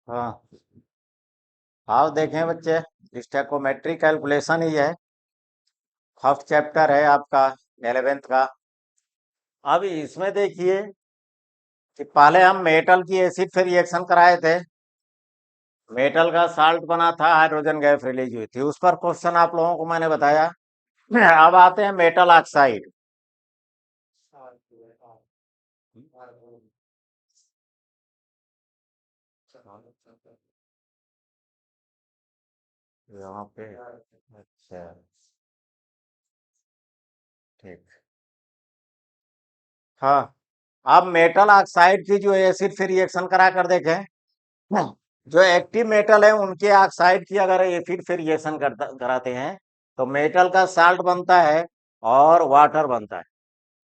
हाँ, आओ देखें बच्चे। स्टैकोमेट्री कैलकुलेशन ही है। फर्स्ट चैप्टर है आपका 11th का। अब इसमें देखिए कि पहले हम मेटल की एसिड से रिएक्शन कराए थे। मेटल का साल्ट बना था, हाइड्रोजन गैस रिलीज हुई थी, उस पर क्वेश्चन आप लोगों को मैंने बताया। अब आते हैं मेटल ऑक्साइड। यहाँ पे अच्छा, ठीक। हाँ, अब मेटल ऑक्साइड की जो एसिड से रिएक्शन करा कर देखें। जो एक्टिव मेटल है उनके ऑक्साइड की अगर एसिड से रिएक्शन कराते हैं तो मेटल का साल्ट बनता है और वाटर बनता है।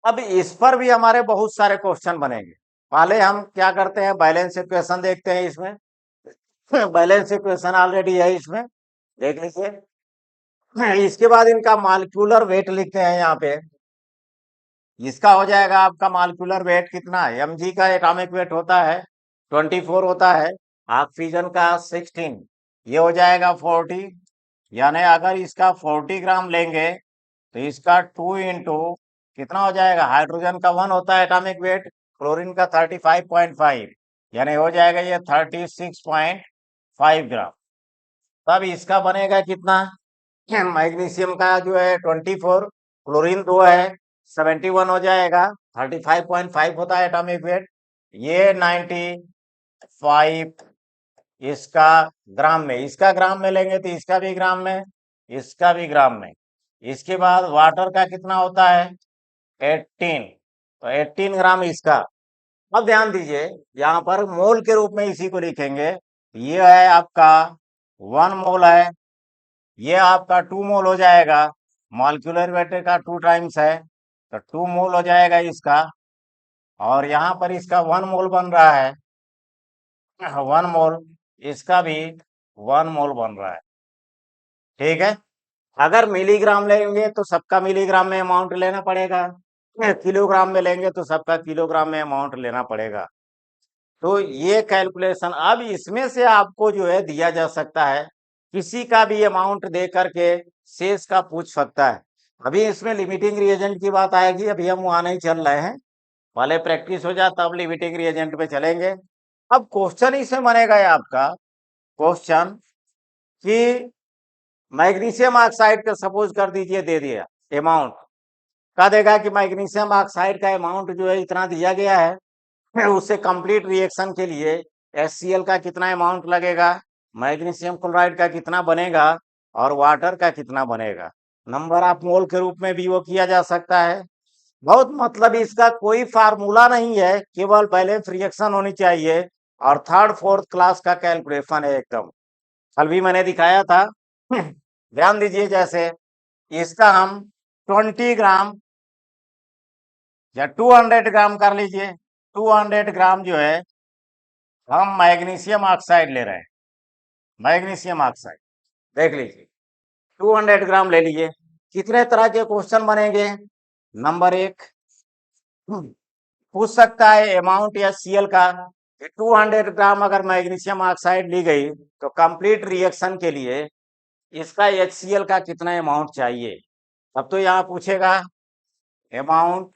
अब इस पर भी हमारे बहुत सारे क्वेश्चन बनेंगे। पहले हम क्या करते हैं, बैलेंस इक्वेशन देखते हैं इसमें। बैलेंस इक्वेशन ऑलरेडी है इसमें, देख लीजिए। इसके बाद इनका मॉलिक्यूलर वेट लिखते हैं यहाँ पे। इसका हो जाएगा आपका मॉलिक्यूलर वेट कितना है, mg का एटॉमिक वेट होता है 24 होता है, ऑक्सीजन का 16, ये हो जाएगा 40। यानी अगर इसका 40 ग्राम लेंगे तो इसका 2 इंटू कितना हो जाएगा, हाइड्रोजन का 1 होता है एटॉमिक वेट, क्लोरीन का 35.5, यानी हो जाएगा ये 36.5 ग्राम। तब इसका बनेगा कितना, मैग्नीशियम का जो है 24, क्लोरीन 2 है 71 हो जाएगा, 35.5 होता है एटॉमिक वेट, ये 95 इसका ग्राम में। इसका ग्राम में लेंगे तो इसका भी ग्राम में, इसका भी ग्राम में। इसके बाद वाटर का कितना होता है 18, तो 18 ग्राम इसका। अब ध्यान दीजिए, यहाँ पर मोल के रूप में इसी को लिखेंगे। ये है आपका 1 मोल है, ये आपका 2 मोल हो जाएगा। मॉलिक्यूलर वेट का 2 टाइम्स है तो 2 मोल हो जाएगा इसका। और यहाँ पर इसका 1 मोल बन रहा है, 1 मोल, इसका भी 1 मोल बन रहा है। ठीक है। अगर मिलीग्राम लेंगे तो सबका मिलीग्राम में अमाउंट लेना पड़ेगा, किलोग्राम में लेंगे तो सबका किलोग्राम में अमाउंट लेना पड़ेगा। तो ये कैलकुलेशन अब इसमें से आपको जो है दिया जा सकता है, किसी का भी अमाउंट दे करके शेष का पूछ सकता है। अभी इसमें लिमिटिंग रिएजेंट की बात आएगी, अभी हम वहां नहीं चल रहे हैं। पहले प्रैक्टिस हो जाए तब लिमिटिंग रिएजेंट पे चलेंगे। अब क्वेश्चन इसमें बनेगा है आपका क्वेश्चन कि मैग्नीशियम ऑक्साइड का सपोज कर दीजिए दे दिया अमाउंट, कह देगा कि मैग्नीशियम ऑक्साइड का अमाउंट जो है इतना दिया गया है, उससे कंप्लीट रिएक्शन के लिए HCl का कितना अमाउंट लगेगा, मैग्नीशियम क्लोराइड का कितना बनेगा और वाटर का कितना बनेगा। नंबर ऑफ मोल के रूप में भी वो किया जा सकता है। बहुत मतलब इसका कोई फार्मूला नहीं है, केवल बैलेंस रिएक्शन होनी चाहिए और थर्ड फोर्थ क्लास का कैलकुलेशन है एकदम। कल भी मैंने दिखाया था। ध्यान दीजिए, जैसे इसका हम 20 ग्राम या 200 ग्राम कर लीजिए। 200 ग्राम जो है हम मैग्नीशियम ऑक्साइड ले रहे हैं, मैग्नीशियम ऑक्साइड, देख लीजिए 200 ग्राम ले लीजिए। कितने तरह के क्वेश्चन बनेंगे। नंबर एक, पूछ सकता है अमाउंट या सीएल का, 200 ग्राम अगर मैग्नीशियम ऑक्साइड ली गई तो कंप्लीट रिएक्शन के लिए इसका HCl का कितना अमाउंट चाहिए। अब तो यहाँ पूछेगा अमाउंट,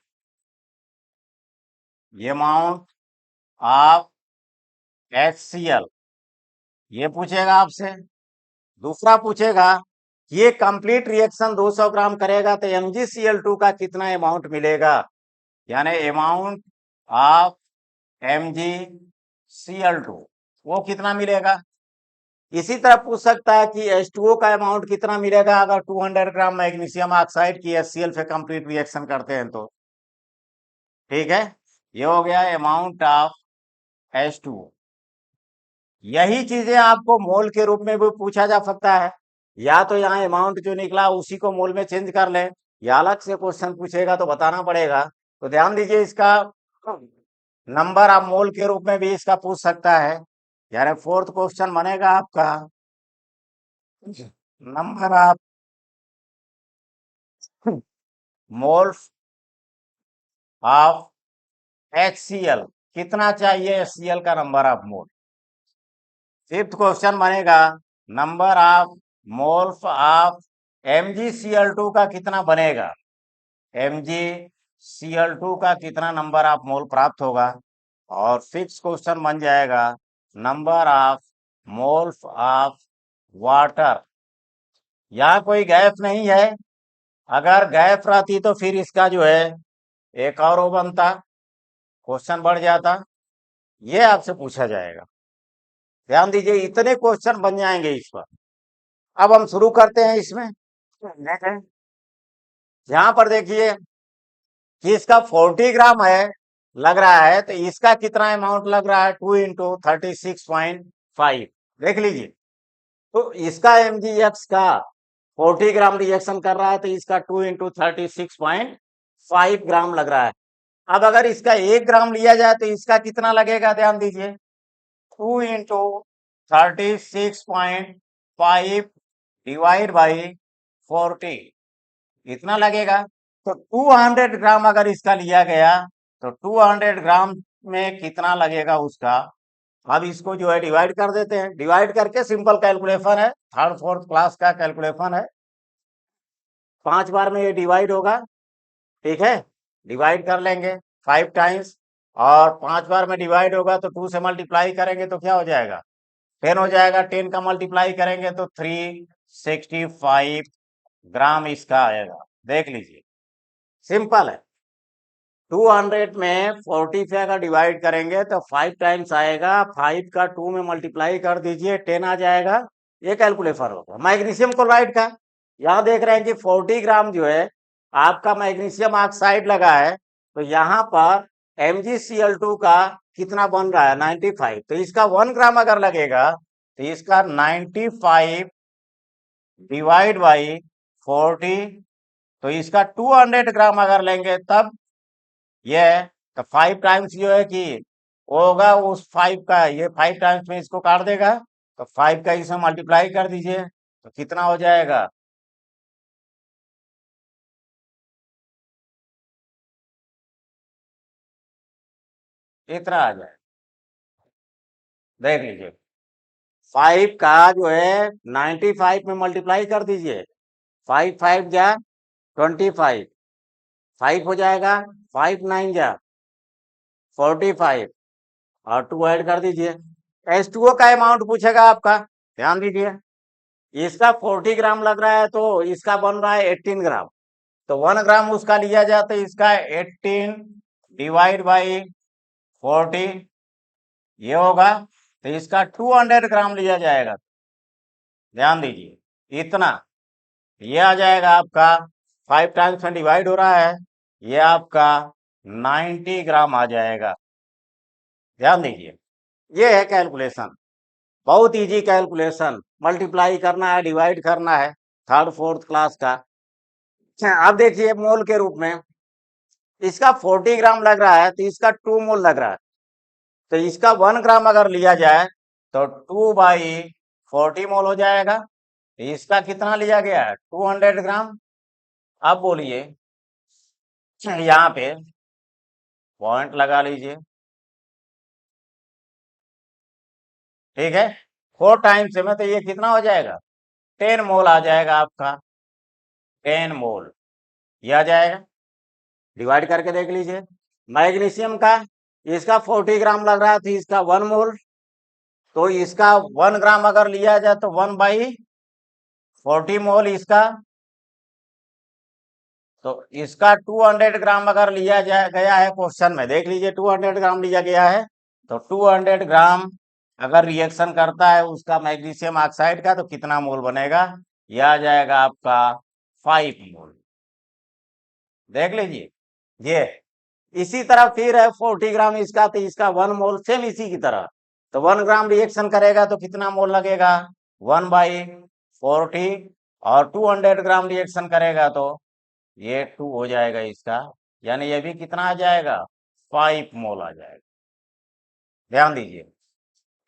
अमाउंट ऑफ HCl, ये पूछेगा आपसे। दूसरा पूछेगा ये कंप्लीट रिएक्शन 200 ग्राम करेगा तो MgCl2 का कितना अमाउंट मिलेगा, यानी अमाउंट ऑफ MgCl2 वो कितना मिलेगा। इसी तरह पूछ सकता है कि H2O का अमाउंट कितना मिलेगा अगर 200 ग्राम मैग्नीशियम ऑक्साइड की HCl से कंप्लीट रिएक्शन करते हैं तो। ठीक है, ये हो गया अमाउंट ऑफ H2O। यही चीजें आपको मोल के रूप में भी पूछा जा सकता है, या तो यहाँ अमाउंट जो निकला उसी को मोल में चेंज कर लें, या अलग से क्वेश्चन पूछेगा तो बताना पड़ेगा। तो ध्यान दीजिए, इसका नंबर आप मोल के रूप में भी इसका पूछ सकता है। यानी फोर्थ क्वेश्चन बनेगा आपका number of moles of HCl, कितना चाहिए HCl का number of mole. Fifth question बनेगा number of moles of MgCl2 का कितना बनेगा, MgCl2 का कितना नंबर ऑफ मोल प्राप्त होगा। और सिक्स क्वेश्चन बन जाएगा number of moles of water. यहाँ कोई गैप नहीं है, अगर गैप रहती तो फिर इसका जो है एक और वो बनता, क्वेश्चन बढ़ जाता। ये आपसे पूछा जाएगा, ध्यान दीजिए, इतने क्वेश्चन बन जाएंगे इस पर। अब हम शुरू करते हैं इसमें। देखें यहाँ पर देखिए कि इसका 40 ग्राम है लग रहा है, तो इसका कितना अमाउंट लग रहा है, 2 इंटू 36.5। देख लीजिए, तो इसका MgX का 40 ग्राम रिएक्शन कर रहा है, तो इसका 2 इंटू 36.5 ग्राम लग रहा है। अब अगर इसका 1 ग्राम लिया जाए तो इसका कितना लगेगा, ध्यान दीजिए, 2 इंटू 36.5 डिवाइड बाई 40, इतना लगेगा। तो 200 ग्राम अगर इसका लिया गया तो 200 ग्राम में कितना लगेगा उसका। अब इसको जो है डिवाइड कर देते हैं, डिवाइड करके सिंपल कैलकुलेशन है, थर्ड फोर्थ क्लास का कैलकुलेशन है। 5 बार में ये डिवाइड होगा, ठीक है, डिवाइड कर लेंगे 5 टाइम्स, और 5 बार में डिवाइड होगा तो 2 से मल्टीप्लाई करेंगे तो क्या हो जाएगा, 10 हो जाएगा। 10 का मल्टीप्लाई करेंगे तो 365 ग्राम इसका आएगा। देख लीजिए, सिंपल है। 200 में 40 से अगर डिवाइड करेंगे तो 5 टाइम्स आएगा, 5 का 2 में मल्टीप्लाई कर दीजिए, 10 आ जाएगा। ये कैलकुलेशन होगा मैग्नीशियम क्लोराइड का। यहाँ देख रहे हैं कि 40 ग्राम जो है आपका मैग्नीशियम ऑक्साइड लगा है, तो यहाँ पर MgCl2 का कितना बन रहा है, 95। तो इसका 1 ग्राम अगर लगेगा तो इसका 95 डिवाइड बाई 40, तो इसका 200 ग्राम अगर लेंगे तब ये, तो 5 टाइम्स जो है कि होगा उस 5 का, ये 5 टाइम्स में इसको काट देगा, तो 5 का इसमें मल्टीप्लाई कर दीजिए तो कितना हो जाएगा, इतना आ जाए। देख लीजिए, 5 का जो है 95 में मल्टीप्लाई कर दीजिए, 5 5 जा 25, 5 हो जाएगा, 5 9 जा 45, और 2 ऐड कर दीजिए। H2O का अमाउंट पूछेगा आपका, ध्यान दीजिए, इसका 40 ग्राम लग रहा है तो इसका बन रहा है 18 ग्राम। तो 1 ग्राम उसका लिया जाए तो इसका 18 डिवाइड बाई 40 ये होगा, तो इसका 200 ग्राम लिया जाएगा। ध्यान दीजिए, इतना ये आ जाएगा आपका, 5 टाइम्स में डिवाइड हो रहा है, ये आपका 90 ग्राम आ जाएगा। ध्यान दीजिए, ये है कैलकुलेशन, बहुत इजी कैलकुलेशन, मल्टीप्लाई करना है, डिवाइड करना है, थर्ड फोर्थ क्लास का। अच्छा, अब देखिए मोल के रूप में इसका 40 ग्राम लग रहा है तो इसका 2 मोल लग रहा है, तो इसका 1 ग्राम अगर लिया जाए तो 2 बाई 40 मोल हो जाएगा। तो इसका कितना लिया गया है, 200 ग्राम। अब बोलिए, यहाँ पे पॉइंट लगा लीजिए, ठीक है, 4 टाइम्स में तो ये कितना हो जाएगा, 10 मोल आ जाएगा आपका, 10 मोल ये आ जाएगा। डिवाइड करके देख लीजिए, मैग्नीशियम का इसका 40 ग्राम लग रहा है तो इसका 1 मोल, तो इसका 1 ग्राम अगर लिया जाए तो 1 बाई 40 मोल इसका, तो इसका 200 ग्राम अगर लिया जाए गया है, क्वेश्चन में देख लीजिए 200 ग्राम लिया गया है, तो 200 ग्राम अगर रिएक्शन करता है उसका मैग्नीशियम ऑक्साइड का तो कितना मोल बनेगा, यह आ जाएगा आपका 5 मोल। देख लीजिए, ये इसी तरह फिर है 40 ग्राम इसका, तो इसका 1 मोल सेम इसी की तरह, तो 1 ग्राम रिएक्शन करेगा तो कितना मोल लगेगा, 1 बाई 40, और 200 ग्राम रिएक्शन करेगा तो ये 2 हो जाएगा इसका, यानी ये भी कितना आ जाएगा, 5 मोल आ जाएगा। ध्यान दीजिए,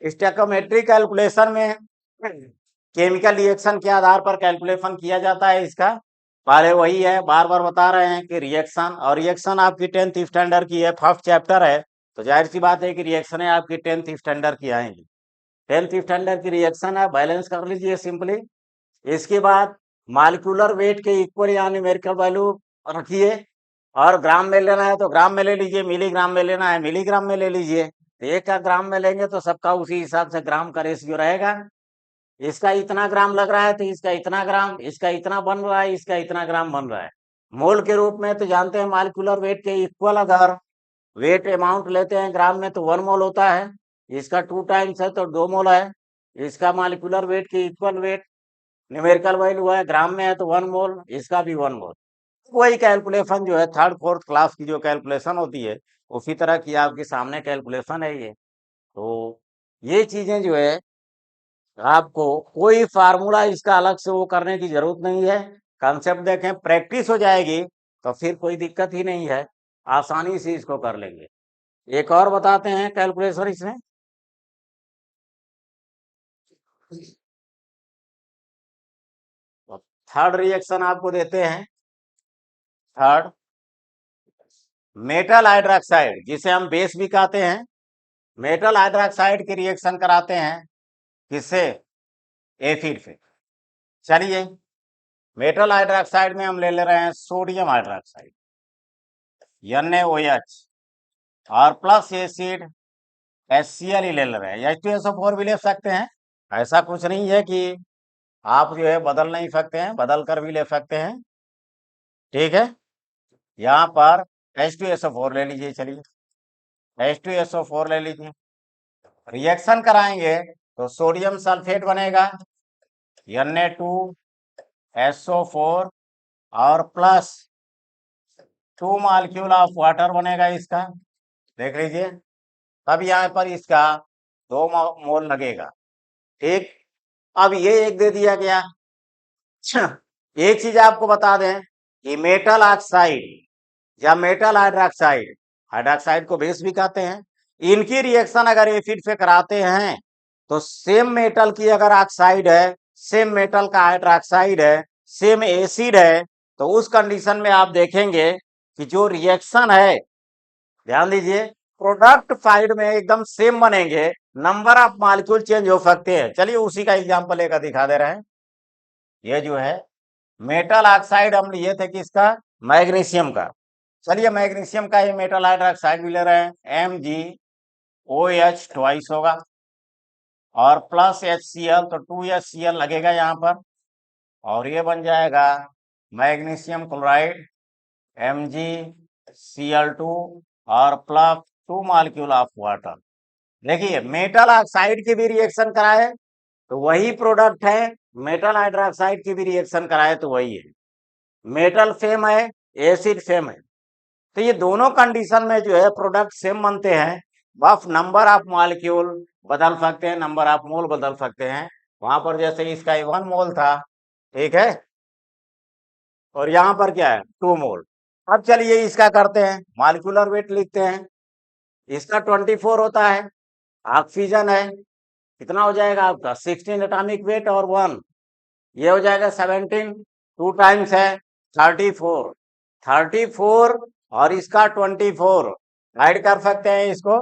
स्टोइकोमेट्रिक कैलकुलेशन में केमिकल रिएक्शन के आधार पर कैलकुलेशन किया जाता है इसका। पहले वही है, बार बार बता रहे हैं कि रिएक्शन, और रिएक्शन आपकी 10th स्टैंडर्ड की है, फर्स्ट चैप्टर है, तो जाहिर सी बात है कि रिएक्शन आपकी 10th स्टैंडर्ड की आएंगी। 10th स्टैंडर्ड की रिएक्शन है, बैलेंस कर लीजिए सिंपली। इसके बाद मॉलिक्यूलर वेट के इक्वल या न्यूमेरिकल वैल्यू रखिए, और ग्राम में लेना है तो ग्राम में ले लीजिए, मिलीग्राम में लेना है मिलीग्राम में ले लीजिए। तो एक का ग्राम में लेंगे तो सबका उसी हिसाब से ग्राम का रेशियो रहेगा। इसका इतना ग्राम लग रहा है तो इसका इतना ग्राम, इसका इतना बन रहा है, इसका इतना ग्राम बन रहा है। मोल के रूप में तो जानते हैं मॉलिक्यूलर वेट के इक्वल अगर वेट अमाउंट लेते हैं ग्राम में तो 1 मोल होता है। इसका 2 टाइम्स है तो 2 मोल है। इसका मॉलिक्यूलर वेट के इक्वल वेट न्यूमेरिकल वैल्यू है, ग्राम में है तो 1 मोल, इसका भी 1 मोल। वही कैलकुलेशन जो है थर्ड फोर्थ क्लास की जो कैलकुलेशन होती है उसी तरह की आपके सामने कैलकुलेशन है ये। तो ये चीजें जो है आपको कोई फार्मूला इसका अलग से वो करने की जरूरत नहीं है। कंसेप्ट देखें, प्रैक्टिस हो जाएगी तो फिर कोई दिक्कत ही नहीं है, आसानी से इसको कर लेंगे। एक और बताते हैं कैलकुलेशन इसमें। थर्ड रिएक्शन आपको देते हैं, थर्ड मेटल हाइड्रोक्साइड जिसे हम बेस भी कहते हैं, मेटल हाइड्रोक्साइड की रिएक्शन कराते हैं किससे? एसिड से। चलिए, मेटल हाइड्रोक्साइड में हम ले रहे हैं सोडियम हाइड्रोक्साइड NaOH और प्लस एसिड HCl ही ले रहे हैं, H2SO4 भी ले सकते हैं। ऐसा कुछ नहीं है कि आप जो है बदल नहीं सकते हैं, बदल कर भी ले सकते हैं। ठीक है, यहाँ पर H2SO4 ले लीजिए। चलिए, H2SO4 ले लीजिए, रिएक्शन कराएंगे तो सोडियम सल्फेट बनेगा Na2SO4 और प्लस 2 मॉलिक्यूल ऑफ वाटर बनेगा इसका, देख लीजिए। तब यहाँ पर इसका 2 मोल लगेगा। ठीक, अब ये एक दे दिया गया। अच्छा, एक चीज आपको बता दें कि मेटल ऑक्साइड या मेटल हाइड्रोक्साइड, हाइड्रोक्साइड को बेस भी कहते हैं, इनकी रिएक्शन अगर एसिड से कराते हैं तो सेम मेटल की अगर ऑक्साइड है, सेम मेटल का हाइड्रोक्साइड है, सेम एसिड है, तो उस कंडीशन में आप देखेंगे कि जो रिएक्शन है, ध्यान दीजिए, प्रोडक्ट साइड में एकदम सेम बनेंगे, नंबर ऑफ मॉलिक्यूल चेंज हो सकते हैं। चलिए उसी का एग्जांपल लेकर दिखा दे रहे हैं। ये जो है मेटल ऑक्साइड हम लिए थे किसका? मैग्नीशियम का। चलिए मैग्नीशियम का ये मेटल हाइड्रोक्साइड भी ले रहे हैं, MgOH ट्वाइस होगा और प्लस HCl तो 2HCl लगेगा यहाँ पर, और ये बन जाएगा मैग्नीशियम क्लोराइड MgCl2 और प्लस 2 मॉलिक्यूल ऑफ वाटर। देखिए मेटल ऑक्साइड की भी रिएक्शन कराए तो वही प्रोडक्ट है, मेटल हाइड्रोक्साइड की भी रिएक्शन कराए तो वही है। मेटल सेम है, एसिड सेम है, तो ये दोनों कंडीशन में जो है प्रोडक्ट सेम बनते हैं, बस नंबर ऑफ मॉलिक्यूल बदल सकते हैं, नंबर ऑफ मोल बदल सकते हैं। वहां पर जैसे इसका 1 मोल था, ठीक है, और यहाँ पर क्या है 2 मोल। अब चलिए इसका करते हैं, मॉलिक्यूलर वेट लिखते हैं। इसका 24 होता है, ऑक्सीजन है, कितना हो जाएगा आपका 16 एटॉमिक वेट और 1, ये हो जाएगा 17, 2 टाइम्स है 34, 34 और इसका 24 ऐड कर सकते हैं इसको,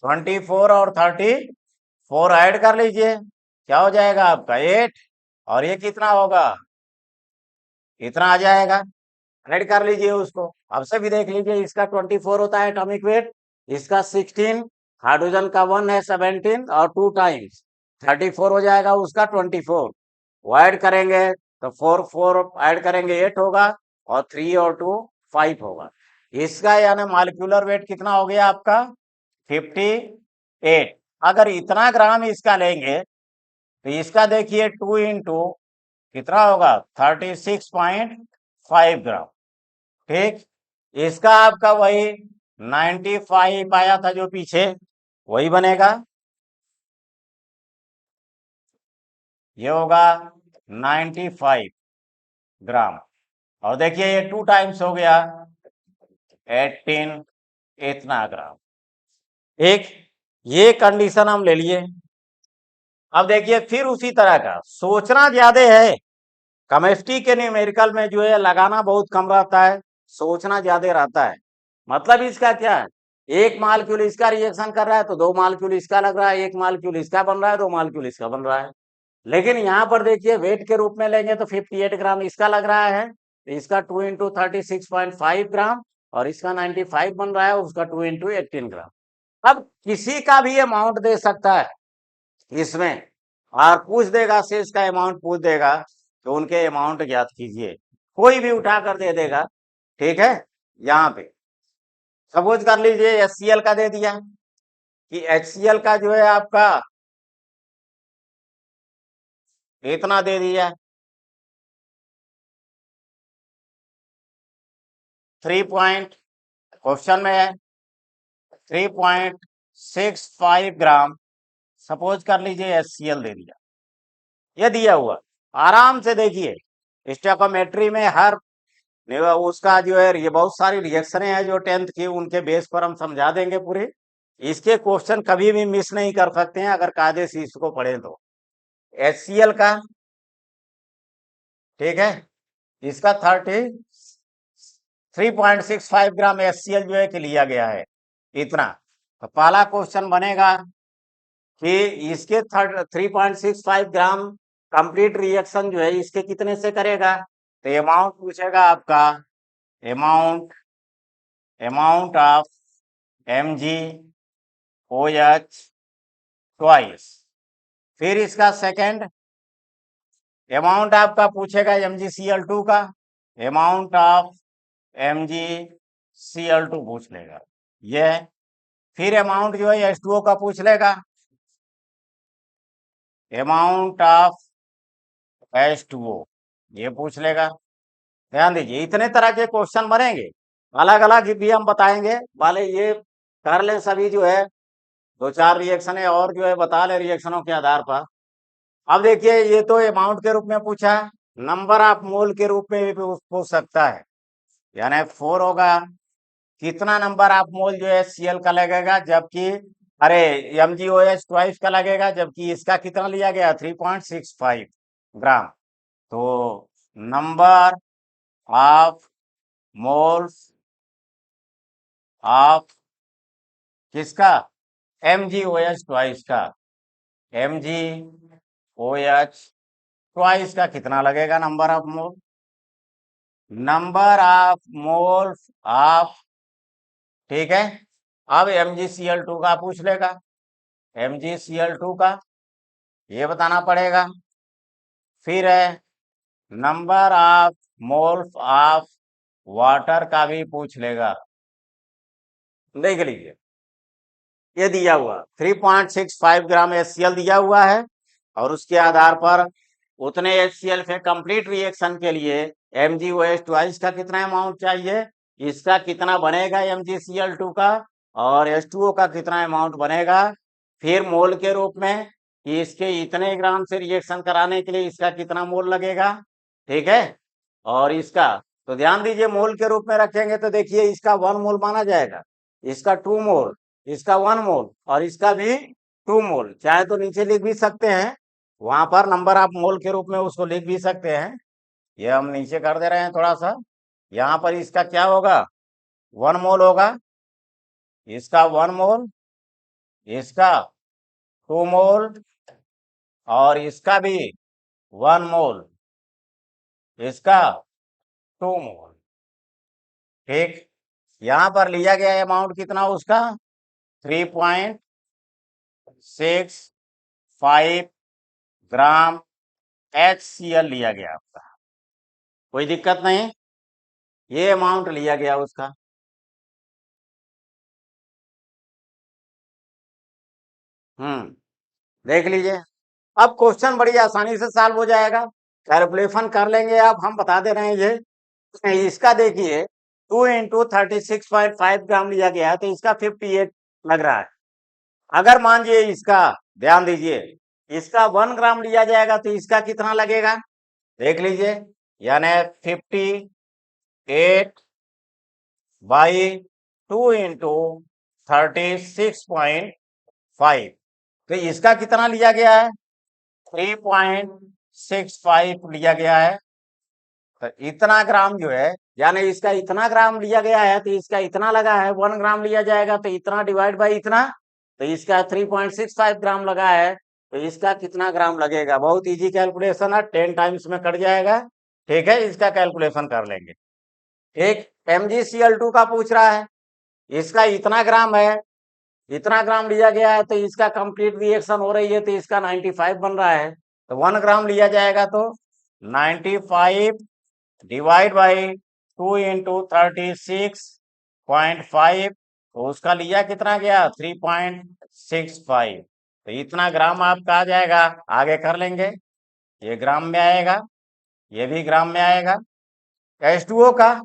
24 और 34 ऐड कर लीजिए, क्या हो जाएगा आपका 8, और ये कितना होगा, इतना आ जाएगा, ऐड कर लीजिए उसको। अब से भी देख लीजिए, इसका 24 होता है एटॉमिक वेट, इसका 16, हाइड्रोजन का 1 है 17 और 2 टाइम्स 34 हो जाएगा उसका 24, वो ऐड करेंगे तो 4 4 ऐड करेंगे 8 होगा, और 3 और 2 5 होगा। इसका यानी मॉलिक्यूलर वेट कितना हो गया आपका 58। अगर इतना ग्राम इसका लेंगे तो इसका देखिए 2 इंटू कितना होगा 36.5 ग्राम। ठीक, इसका आपका वही 95 आया था जो पीछे, वही बनेगा, ये होगा 95 ग्राम। और देखिए ये 2 टाइम्स हो गया 18, इतना ग्राम। एक ये कंडीशन हम ले लिए। अब देखिए फिर उसी तरह का सोचना ज्यादा है, केमिस्ट्री के न्यूमेरिकल में जो है लगाना बहुत कम रहता है, सोचना ज्यादा रहता है। मतलब इसका क्या है, एक मालिक्यूल इसका रिएक्शन कर रहा है तो 2 मालिक्यूल इसका लग रहा है, 1 मालिक्यूल इसका बन रहा है, 2 मालिक्यूल इसका बन रहा है। लेकिन यहाँ पर देखिए वेट के रूप में लेंगे तो 58 ग्राम इसका लग रहा है, तो इसका 2 इंटू 36.5 ग्राम, और इसका 95 बन रहा है, उसका 2 इंटू 18 ग्राम। अब किसी का भी अमाउंट दे सकता है इसमें, और पूछ देगा, शेष का अमाउंट पूछ देगा तो उनके अमाउंट ज्ञात कीजिए, कोई भी उठा कर दे देगा। ठीक है, यहाँ पे सपोज कर लीजिए HCl का दे दिया कि HCl का जो है आपका इतना दे दिया, 3 पॉइंट क्वेश्चन में है 3.65 ग्राम, सपोज कर लीजिए HCl दे दिया, ये दिया हुआ। आराम से देखिए, स्टोइकोमेट्री में हर उसका जो है ये बहुत सारी रिएक्शनें हैं जो 10th की, उनके बेस पर हम समझा देंगे पूरे। इसके क्वेश्चन कभी भी मिस नहीं कर सकते हैं अगर कायदे से इसको पढ़े तो। HCl का, ठीक है, इसका 3.65 ग्राम HCl जो है कि लिया गया है इतना। तो पहला क्वेश्चन बनेगा कि इसके 3.65 ग्राम कंप्लीट रिएक्शन जो है इसके कितने से करेगा, तो अमाउंट पूछेगा आपका, अमाउंट ऑफ MgOH ट्वाइस। फिर इसका सेकंड अमाउंट आपका पूछेगा MgCl2 का, अमाउंट ऑफ MgCl2 पूछ लेगा ये। फिर अमाउंट जो है H2O का पूछ लेगा, अमाउंट ऑफ H2O ये पूछ लेगा। ध्यान दीजिए, इतने तरह के क्वेश्चन बनेंगे, अलग अलग भी हम बताएंगे वाले, ये कर ले सभी जो है, 2-4 रिएक्शन और जो है बता ले रिएक्शनों के आधार पर। अब देखिए ये तो अमाउंट के रूप में पूछा, नंबर ऑफ मोल के रूप में भी पूछ सकता है, यानी 4 होगा, कितना नंबर ऑफ मोल जो है Cl का लगेगा, जबकि अरे MgOH ट्वाइस का लगेगा, जबकि इसका कितना लिया गया 3.65 ग्राम। तो नंबर ऑफ मोल्स ऑफ किसका, MgOH ट्वाइस का, MgOH ट्वाइस का कितना लगेगा number of mole, number of moles of, ठीक है। अब MgCl2 का पूछ लेगा, MgCl2 का ये बताना पड़ेगा। फिर है number of moles of water का भी पूछ लेगा। देख लीजिए, ये दिया हुआ 3.65 ग्राम HCl दिया हुआ है, और उसके आधार पर उतने HCl से कंप्लीट रिएक्शन के लिए MgOH ट्वाइस का कितना अमाउंट चाहिए, इसका कितना बनेगा MgCl2 का, और H2O का कितना अमाउंट बनेगा। फिर मोल के रूप में कि इसके इतने ग्राम से रिएक्शन कराने के लिए इसका कितना मोल लगेगा, ठीक है। और इसका तो ध्यान दीजिए, मोल के रूप में रखेंगे तो देखिए इसका 1 मोल माना जाएगा, इसका 2 मोल, इसका 1 मोल, और इसका भी 2 मोल। चाहे तो नीचे लिख भी सकते हैं, वहां पर नंबर ऑफ मोल के रूप में उसको लिख भी सकते हैं, ये हम नीचे कर दे रहे हैं थोड़ा सा। यहाँ पर इसका क्या होगा, 1 मोल होगा, इसका 1 मोल, इसका 2 मोल, और इसका भी 1 मोल, इसका 2 मोल। ठीक, यहाँ पर लिया गया अमाउंट कितना उसका 3.65 ग्राम HCl लिया गया आपका, कोई दिक्कत नहीं, ये अमाउंट लिया गया उसका। देख लीजिए, अब क्वेश्चन बड़ी आसानी से सॉल्व हो जाएगा, कैलकुलेशन कर लेंगे आप, हम बता दे रहे हैं ये। इसका देखिए 2 इंटू 36.5 ग्राम लिया गया है, तो इसका 58 लग रहा है। अगर मान लीजिए इसका, ध्यान दीजिए, इसका 1 ग्राम लिया जाएगा तो इसका कितना लगेगा, देख लीजिए, यानी 58 बाई 2 इंटू 36.5, तो इसका कितना लिया गया है 3.65 लिया गया है, तो इतना ग्राम जो है यानी इसका इतना ग्राम लिया गया है तो इसका इतना लगा है, 1 ग्राम लिया जाएगा तो इतना डिवाइड बाई इतना, तो इसका 3.65 ग्राम लगा है, तो इसका कितना ग्राम लगेगा। बहुत इजी कैलकुलेशन है, 10 टाइम्स में कट जाएगा। ठीक है, इसका कैलकुलेशन कर लेंगे। एक MgCl2 का पूछ रहा है, इसका इतना ग्राम है, इतना ग्राम लिया गया है, तो इसका कंप्लीट रिएक्शन हो रही है तो इसका 95 बन रहा है, तो 1 ग्राम लिया जाएगा तो 95 डिवाइड बाई 2 इंटू 36.5, तो उसका लिया कितना गया 3.65, तो इतना ग्राम आपका आ जाएगा। आगे कर लेंगे, ये ग्राम में आएगा, ये भी ग्राम में आएगा। H2O का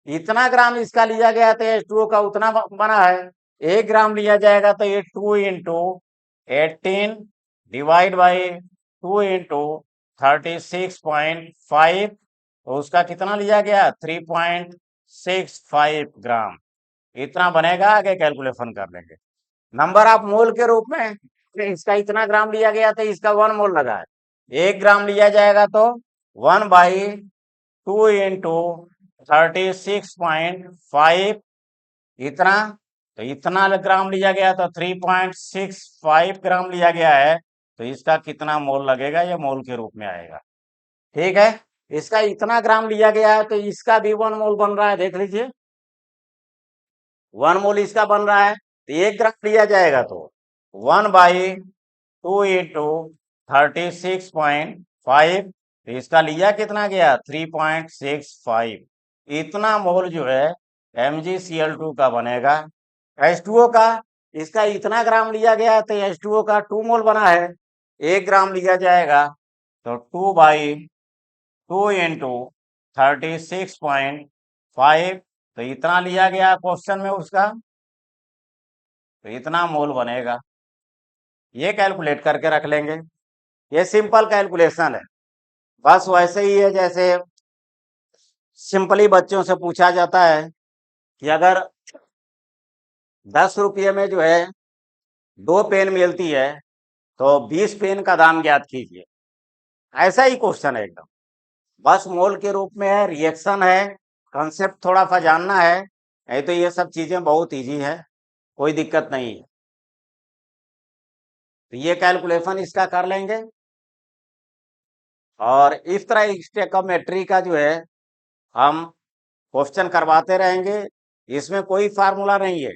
इतना ग्राम इसका लिया गया तो H2O का उतना बना है, 1 ग्राम लिया जाएगा तो ये 2 इंटू 18 डिवाइड बाई 2 इंटू 36.5, तो उसका कितना लिया गया 3.65 ग्राम, इतना बनेगा। आगे कैलकुलेशन कर लेंगे। नंबर ऑफ मोल के रूप में इसका इतना ग्राम लिया गया तो इसका 1 मोल लगा है, 1 ग्राम लिया जाएगा तो 1/2 इंटू 36.5 इतना, तो इतना ग्राम लिया गया तो 3.65 ग्राम लिया गया है, तो इसका कितना मोल लगेगा, ये मोल के रूप में आएगा। ठीक है, इसका इतना ग्राम लिया गया है तो इसका भी 1 मोल बन रहा है, देख लीजिए 1 मोल इसका बन रहा है, तो 1 ग्राम लिया जाएगा तो 1/2 इंटू 36.5, तो इसका लिया कितना गया 3.65, इतना मोल जो है MgCl2 का बनेगा। H2O का इसका इतना ग्राम लिया गया है तो H2O का 2 मोल बना है, 1 ग्राम लिया जाएगा तो 2/2 इंटू 36.5, तो इतना लिया गया क्वेश्चन में उसका, तो इतना मोल बनेगा। ये कैलकुलेट करके रख लेंगे। ये सिंपल कैलकुलेशन है, बस वैसे ही है जैसे सिंपली बच्चों से पूछा जाता है कि अगर 10 रुपये में जो है 2 पेन मिलती है तो 20 पेन का दाम ज्ञात कीजिए। ऐसा ही क्वेश्चन है एकदम, बस मोल के रूप में है, रिएक्शन है, कंसेप्ट थोड़ा सा जानना है, नहीं तो ये सब चीजें बहुत इजी है, कोई दिक्कत नहीं है। तो ये कैलकुलेशन इसका कर लेंगे और इस तरह स्टेकोमेट्री का जो है हम क्वेश्चन करवाते रहेंगे। इसमें कोई फार्मूला नहीं है,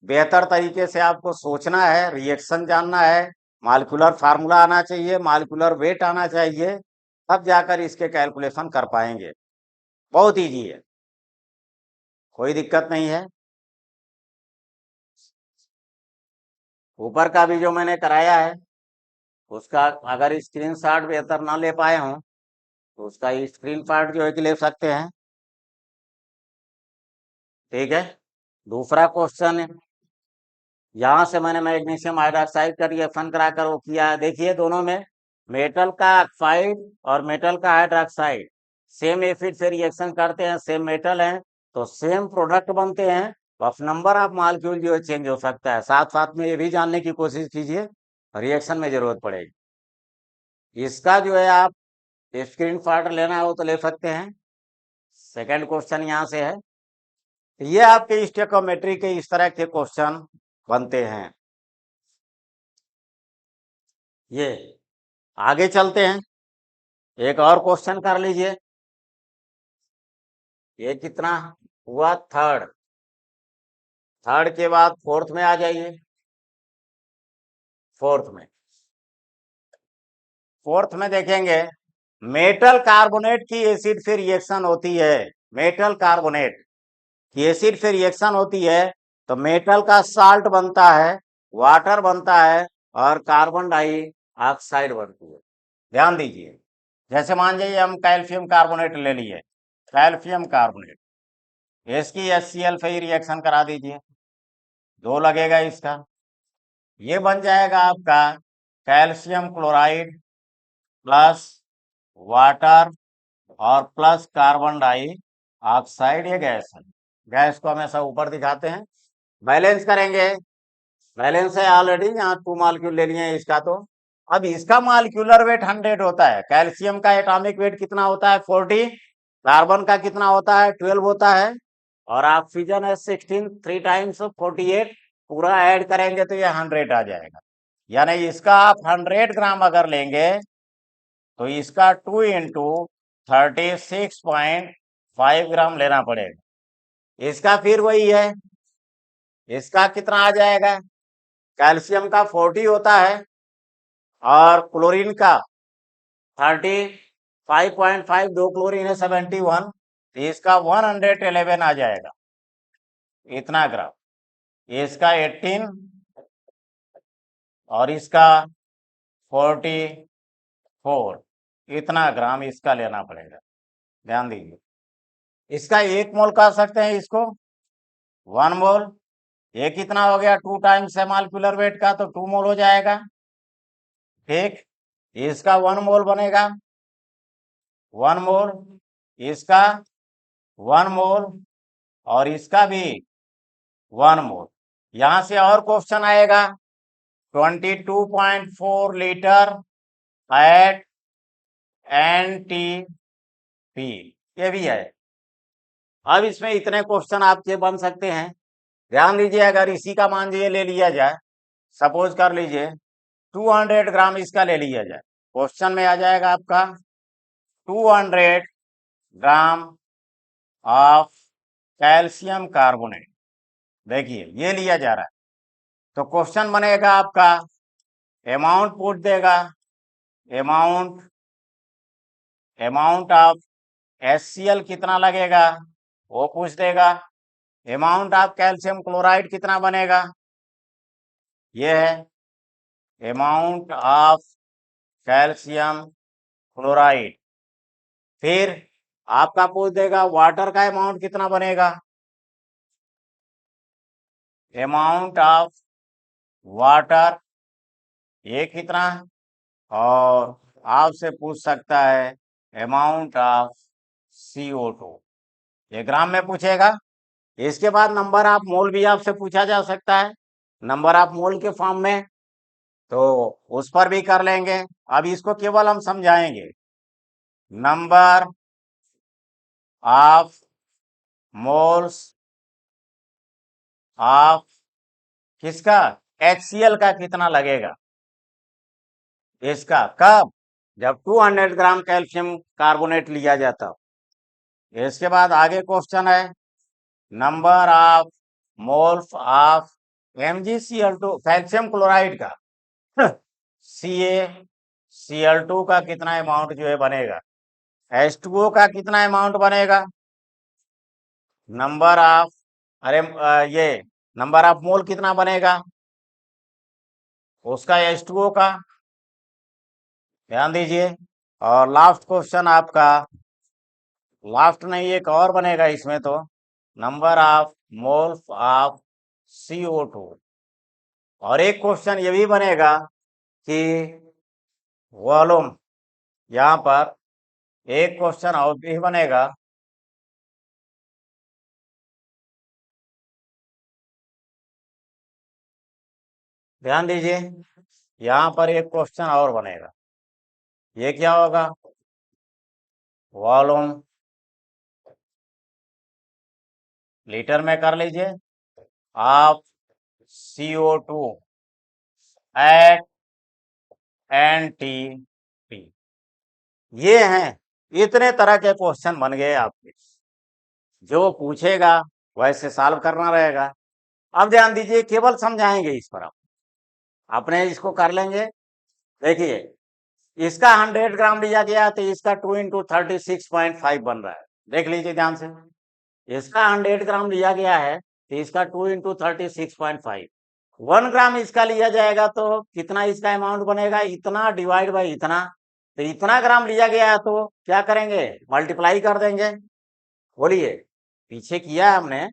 बेहतर तरीके से आपको सोचना है, रिएक्शन जानना है, मॉलिक्यूलर फार्मूला आना चाहिए, मॉलिक्यूलर वेट आना चाहिए, तब जाकर इसके कैलकुलेशन कर पाएंगे। बहुत इजी है, कोई दिक्कत नहीं है। ऊपर का भी जो मैंने कराया है उसका अगर स्क्रीनशॉट बेहतर ना ले पाए हों तो उसका स्क्रीनशॉट जो है कि ले सकते हैं। ठीक है, दूसरा क्वेश्चन यहाँ से मैंने मैग्नीशियम हाइड्रोक्साइड का रिएक्शन कराकर वो किया है। देखिए दोनों में मेटल का ऑक्साइड और मेटल का हाइड्रोक्साइड सेम एसिड से रिएक्शन करते हैं, सेम मेटल है तो सेम प्रोडक्ट बनते हैं, बस नंबर ऑफ मॉलिक्यूल जो है चेंज हो सकता है। साथ साथ में ये भी जानने की कोशिश कीजिए, रिएक्शन में जरूरत पड़ेगी। इसका जो है आप स्क्रीनशॉट लेना हो तो ले सकते हैं। सेकंड क्वेश्चन यहाँ से है, ये आपके स्टेकोमेट्री के इस तरह के क्वेश्चन बनते हैं। ये आगे चलते हैं, एक और क्वेश्चन कर लीजिए। ये कितना हुआ, थर्ड, थर्ड के बाद फोर्थ में आ जाइए। फोर्थ में देखेंगे मेटल कार्बोनेट की एसिड से रिएक्शन होती है, मेटल कार्बोनेट की एसिड से रिएक्शन होती है तो मेटल का साल्ट बनता है, वाटर बनता है और कार्बन डाइऑक्साइड बनती है। ध्यान दीजिए, जैसे मान जाइए हम कैल्शियम कार्बोनेट ले लिए, कैल्शियम कार्बोनेट इसकी HCl से ही रिएक्शन करा दीजिए, 2 लगेगा इसका, ये बन जाएगा आपका कैल्शियम क्लोराइड प्लस वाटर और प्लस कार्बन डाइऑक्साइड। ये गैस है, गैस को हमेशा ऊपर दिखाते हैं। बैलेंस करेंगे, बैलेंस है ऑलरेडी, यहाँ 2 मॉलिक्यूल ले लिए इसका, तो अब इसका मॉलिक्यूलर वेट 100 होता है, कैल्शियम का एटॉमिक वेट कितना होता है 40, कार्बन का कितना होता है 12 होता है, और ऑक्सीजन है 16, 3 टाइम्स 48, पूरा ऐड करेंगे तो ये 100 आ जाएगा। यानी इसका आप 100 ग्राम अगर लेंगे तो इसका 2 इंटू 36.5 ग्राम लेना पड़ेगा। इसका फिर वही है, इसका कितना आ जाएगा, कैल्शियम का 40 होता है और क्लोरीन का 35.5, 2 क्लोरीन है 71, तो इसका 111 आ जाएगा, इतना ग्राम। इसका 18 और इसका 44, इतना ग्राम इसका लेना पड़ेगा। ध्यान दीजिए, इसका 1 मोल कह सकते हैं इसको, 1 मोल। ये कितना हो गया, 2 टाइम्स है मॉलिक्यूलर वेट का, तो 2 मोल हो जाएगा। ठीक, इसका 1 मोल बनेगा, 1 मोल, इसका 1 मोल और इसका भी 1 मोल। यहां से और क्वेश्चन आएगा, 22.4 लीटर एट NTP, ये भी है। अब इसमें इतने क्वेश्चन आपके बन सकते हैं। ध्यान दीजिए, अगर इसी का मान ये ले लिया जाए, सपोज कर लीजिए 200 ग्राम इसका ले लिया जाए, क्वेश्चन में आ जाएगा आपका 200 ग्राम ऑफ कैल्शियम कार्बोनेट। देखिए ये लिया जा रहा है, तो क्वेश्चन बनेगा आपका, अमाउंट पूछ देगा, अमाउंट ऑफ HCl कितना लगेगा वो पूछ देगा, अमाउंट ऑफ कैल्शियम क्लोराइड कितना बनेगा, ये है अमाउंट ऑफ कैल्शियम क्लोराइड। फिर आपका पूछ देगा वाटर का अमाउंट कितना बनेगा, अमाउंट ऑफ वाटर ये कितना, और आपसे पूछ सकता है अमाउंट ऑफ CO2, ये ग्राम में पूछेगा। इसके बाद नंबर ऑफ मोल भी आपसे पूछा जा सकता है, नंबर ऑफ मोल के फॉर्म में, तो उस पर भी कर लेंगे। अब इसको केवल हम समझाएंगे, नंबर ऑफ मोल्स ऑफ किसका, HCl का कितना लगेगा, इसका कब, जब 200 ग्राम कैल्शियम कार्बोनेट लिया जाता। इसके बाद आगे क्वेश्चन है, number of moles of MgCl2 calcium chloride का CaCl2 का कितना अमाउंट जो है बनेगा, H2O का कितना अमाउंट बनेगा, नंबर ऑफ, ये नंबर ऑफ मोल कितना बनेगा उसका, H2O का। ध्यान दीजिए, और लास्ट क्वेश्चन आपका, लास्ट नहीं एक और बनेगा इसमें, तो number of moles of CO2। और एक क्वेश्चन ये भी बनेगा कि वॉल्यूम, यहां पर एक क्वेश्चन और भी बनेगा, ध्यान दीजिए, यहां पर एक क्वेश्चन और बनेगा, ये क्या होगा, वॉल्यूम लीटर में कर लीजिए ऑफ CO2 एट NTP। ये हैं, इतने तरह के क्वेश्चन बन गए आपके, जो पूछेगा वैसे सॉल्व करना रहेगा। अब ध्यान दीजिए, केवल समझाएंगे इस पर, आप अपने इसको कर लेंगे। देखिए, इसका 100 ग्राम लिया गया तो इसका 2 इंटू 36.5 बन रहा है, देख लीजिए ध्यान से। इसका 100 ग्राम लिया गया है तो इसका 2 इंटू 36.5, 1 ग्राम इसका लिया जाएगा तो कितना इसका अमाउंट बनेगा, इतना डिवाइड बाई इतना, तो इतना ग्राम लिया गया है तो क्या करेंगे, मल्टीप्लाई कर देंगे। बोलिए, पीछे किया हमने,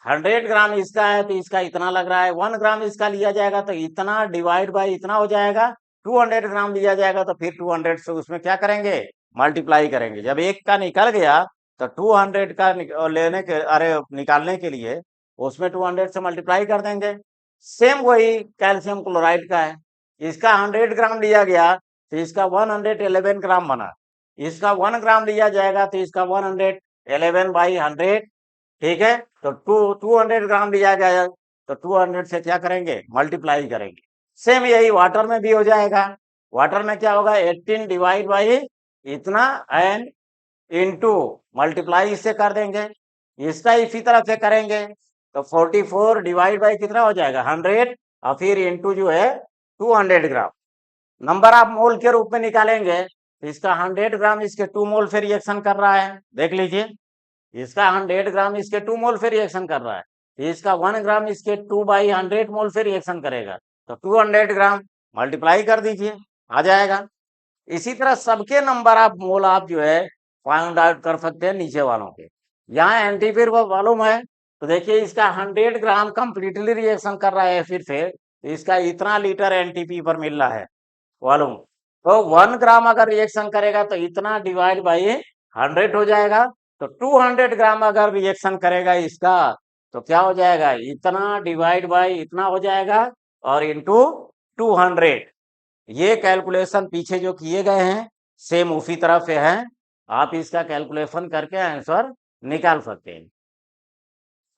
100 ग्राम इसका है तो इसका इतना लग रहा है, 1 ग्राम इसका लिया जाएगा तो इतना डिवाइड बाई इतना हो जाएगा, 200 ग्राम लिया जाएगा तो फिर 200 से उसमें क्या करेंगे, मल्टीप्लाई करेंगे। जब एक का निकल गया तो 200 का लेने के, अरे निकालने के लिए उसमें 200 से मल्टीप्लाई कर देंगे। सेम वही कैल्शियम क्लोराइड का है, इसका 100 ग्राम लिया गया तो इसका 111 ग्राम बना, इसका 1 ग्राम लिया जाएगा तो इसका 111/100, ठीक है। तो 200 ग्राम लिया गया तो 200 से क्या करेंगे, मल्टीप्लाई करेंगे। सेम यही वाटर में भी हो जाएगा। वाटर में क्या होगा, 18 डिवाइड बाई इतना एंड इनटू मल्टीप्लाई इससे कर देंगे। इसका इसी तरह से करेंगे तो 44 डिवाइड बाई कितना हो जाएगा, 100, और फिर इनटू जो है 200 ग्राम। नंबर आप मोल के रूप में निकालेंगे तो इसका 100 ग्राम इसके 2 मोल से रिएक्शन कर रहा है, देख लीजिए। इसका 100 ग्राम इसके 2 मोल से रिएक्शन कर रहा है। इसका 1 ग्राम इसके 2/100 मोल से रिएक्शन करेगा तो 200 ग्राम मल्टीप्लाई कर दीजिए, आ जाएगा। इसी तरह सबके नंबर आप मोल आप जो है फाइंड आउट कर सकते हैं नीचे वालों के। यहाँ एंटीपीर को मालूम है तो देखिए इसका 100 ग्राम कंप्लीटली रिएक्शन कर रहा है फिर से, तो इसका इतना लीटर एनटीपी पर मिल रहा है मालूम। तो 1 ग्राम अगर रिएक्शन करेगा तो इतना डिवाइड बाई 100 हो जाएगा। तो 200 ग्राम अगर रिएक्शन करेगा इसका तो क्या हो जाएगा, इतना डिवाइड बाई इतना हो जाएगा और इंटू 200। ये कैलकुलेशन पीछे जो किए गए हैं सेम उसी तरह से है, आप इसका कैलकुलेशन करके आंसर निकाल सकते हैं।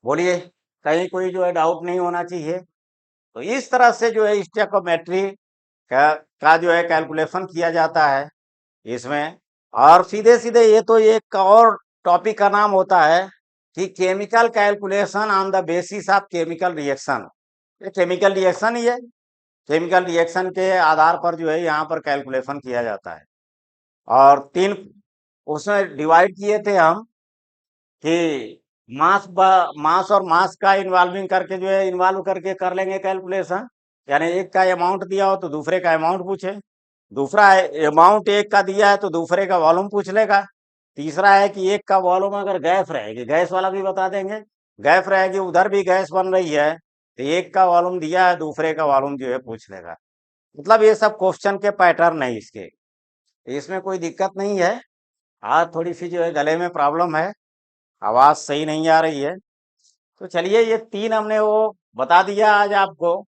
बोलिए, कहीं कोई जो है डाउट नहीं होना चाहिए। तो इस तरह से जो है स्टोइकोमेट्री का जो है कैलकुलेशन किया जाता है इसमें। और सीधे सीधे ये तो एक और टॉपिक का नाम होता है कि chemical calculation on the basis of chemical reaction. ये केमिकल रिएक्शन ही है, केमिकल रिएक्शन के आधार पर जो है यहाँ पर कैलकुलेशन किया जाता है। और 3 उसमें डिवाइड किए थे हम कि मास और मास का इन्वॉल्विंग करके जो है इन्वॉल्व करके कर लेंगे कैलकुलेशन। यानी एक का अमाउंट दिया हो तो दूसरे का अमाउंट पूछे, दूसरा अमाउंट एक का दिया है तो दूसरे का वॉल्यूम पूछ लेगा। तीसरा है कि एक का वॉल्यूम अगर गैस रहेगी, गैस वाला भी बता देंगे, गैस रहेगी उधर भी गैस बन रही है तो एक का वॉल्यूम दिया है दूसरे का वॉल्यूम जो है पूछ लेगा। मतलब ये सब क्वेश्चन के पैटर्न है इसके, इसमें कोई दिक्कत नहीं है। आज थोड़ी सी जो है गले में प्रॉब्लम है, आवाज सही नहीं आ रही है। तो चलिए ये 3 हमने वो बता दिया आज आपको।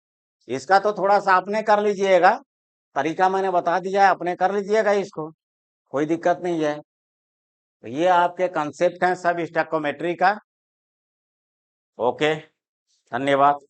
इसका तो थोड़ा सा आपने कर लीजिएगा, तरीका मैंने बता दिया है, अपने कर लीजिएगा इसको, कोई दिक्कत नहीं है। तो ये आपके कंसेप्ट हैं सब स्टोइकोमेट्री का। ओके, धन्यवाद।